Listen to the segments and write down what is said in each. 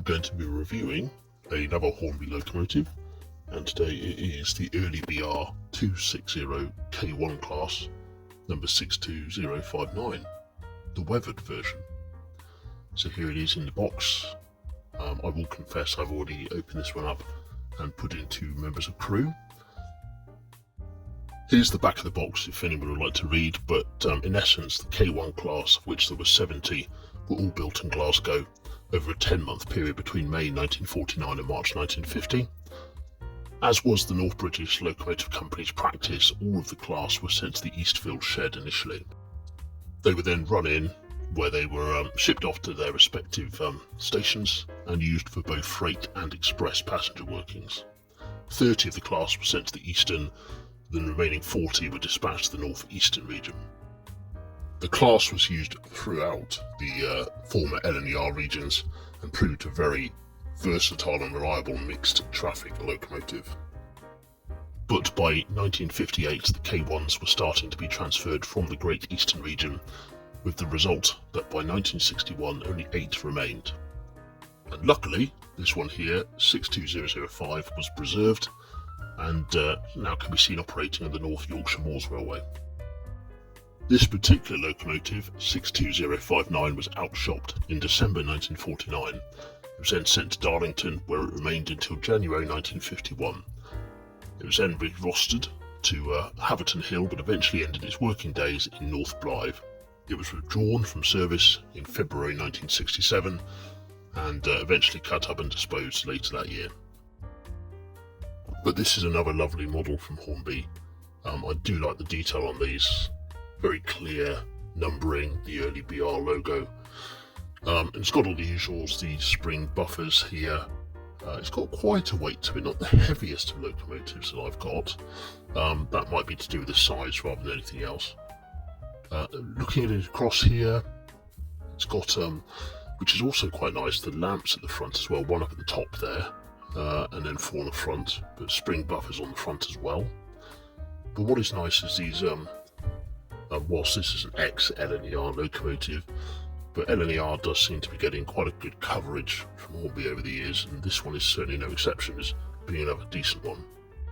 I'm going to be reviewing another Hornby locomotive, and today it is the early BR 260 K1 class, number 62059, the weathered version. So here it is in the box. I will confess I've already opened this one up and put in 2 members of crew. Here's the back of the box if anyone would like to read, but in essence the K1 class, of which there were 70, were all built in Glasgow over a 10-month period between May 1949 and March 1950. As was the North British Locomotive Company's practice, all of the class were sent to the Eastfield shed initially. They were then run in, where they were shipped off to their respective stations and used for both freight and express passenger workings. 30 of the class were sent to the eastern, the remaining 40 were dispatched to the north-eastern region. The class was used throughout the former LNER regions and proved a very versatile and reliable mixed traffic locomotive. But by 1958 the K1s were starting to be transferred from the Great Eastern region, with the result that by 1961 only 8 remained. And luckily this one here, 62005, was preserved and now can be seen operating on the North Yorkshire Moors Railway. This particular locomotive, 62059, was outshopped in December 1949. It was then sent to Darlington, where it remained until January 1951. It was then re-rostered to Haverton Hill, but eventually ended its working days in North Blythe. It was withdrawn from service in February 1967 and eventually cut up and disposed later that year. But this is another lovely model from Hornby. I do like the detail on these. Very clear numbering, the early BR logo. And it's got all the usuals, the spring buffers here. It's got quite a weight to it, not the heaviest of locomotives that I've got. That might be to do with the size rather than anything else. Looking at it across here, it's got, which is also quite nice, the lamps at the front as well, one up at the top there, and then 4 on the front, but spring buffers on the front as well. But what is nice is these, whilst this is an ex-LNER locomotive, but LNER does seem to be getting quite a good coverage from Hornby over the years, and this one is certainly no exception as being another decent one.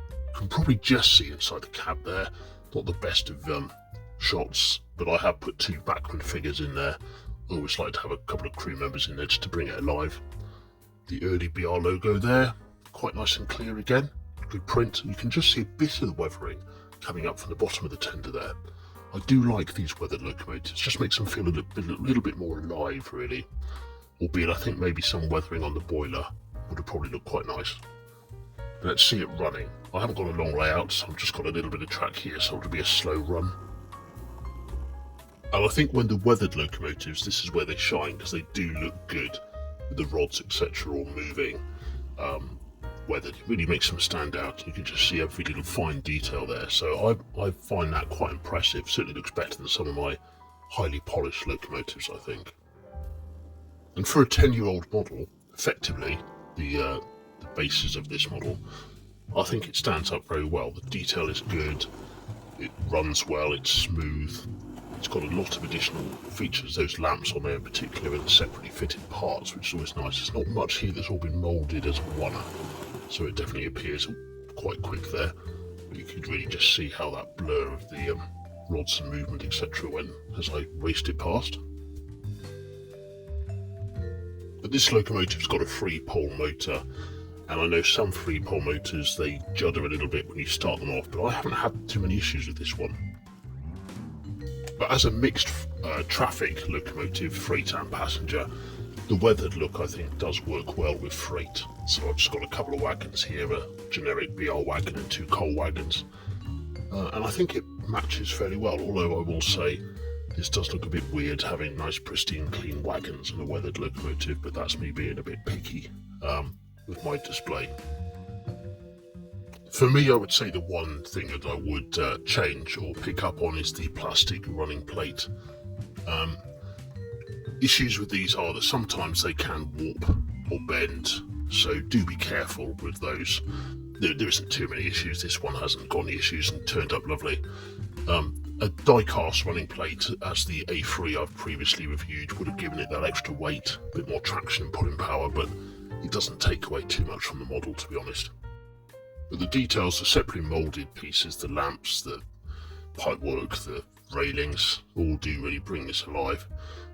You can probably just see inside the cab there, not the best of shots, but I have put 2 backman figures in there. I always like to have a couple of crew members in there just to bring it alive. The early BR logo there, quite nice and clear again, good print. You can just see a bit of the weathering coming up from the bottom of the tender there. I do like these weathered locomotives, just makes them feel a little bit more alive really, albeit I think maybe some weathering on the boiler would have probably looked quite nice. But let's see it running. I haven't got a long layout, so I've just got a little bit of track here, so it'll be a slow run. And I think when the weathered locomotives, this is where they shine, because they do look good with the rods etc all moving. Weathered, it really makes them stand out. You can just see every little fine detail there, so I find that quite impressive. Certainly looks better than some of my highly polished locomotives, I think. And for a 10-year-old model, effectively the basis of this model, I think it stands up very well. The detail is good, it runs well, it's smooth. It's got a lot of additional features. Those lamps on there in particular are the separately fitted parts, which is always nice. There's not much here that's all been moulded as one, so it definitely appears quite quick there. But you could really just see how that blur of the rods and movement etc went as I raced it past. But this locomotive's got a 3-pole motor, and I know some 3-pole motors, they judder a little bit when you start them off, but I haven't had too many issues with this one. But as a mixed traffic locomotive, freight and passenger, the weathered look I think does work well with freight. So I've just got a couple of wagons here, a generic BR wagon and 2 coal wagons. And I think it matches fairly well, although I will say this does look a bit weird having nice pristine clean wagons and a weathered locomotive, but that's me being a bit picky with my display. For me, I would say the one thing that I would change or pick up on is the plastic running plate. Issues with these are that sometimes they can warp or bend, so do be careful with those. There isn't too many issues. This one hasn't got any issues and turned up lovely. A die-cast running plate, as the A3 I've previously reviewed, would have given it that extra weight, a bit more traction and pulling power, but it doesn't take away too much from the model, to be honest. But the details, the separately moulded pieces, the lamps, the pipework, the railings, all do really bring this alive.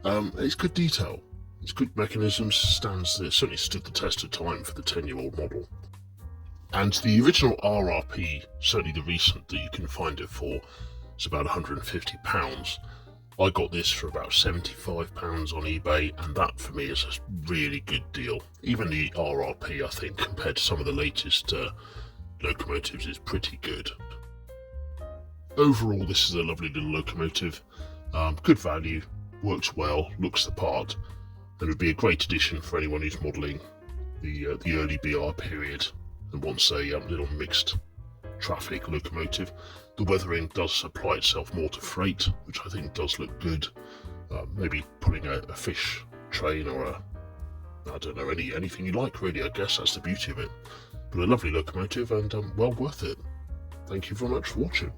It's good detail. It's good mechanisms, certainly stood the test of time for the 10-year-old model. And the original RRP, certainly the recent that you can find it for, is about £150. I got this for about £75 on eBay, and that for me is a really good deal. Even the RRP, I think, compared to some of the latest locomotives, is pretty good. Overall, this is a lovely little locomotive. Good value, works well, looks the part, and would be a great addition for anyone who's modelling the early BR period and wants a little mixed traffic locomotive. The weathering does apply itself more to freight, which I think does look good. Maybe putting a fish train or I don't know, anything you like really, I guess that's the beauty of it. But a lovely locomotive and well worth it. Thank you very much for watching.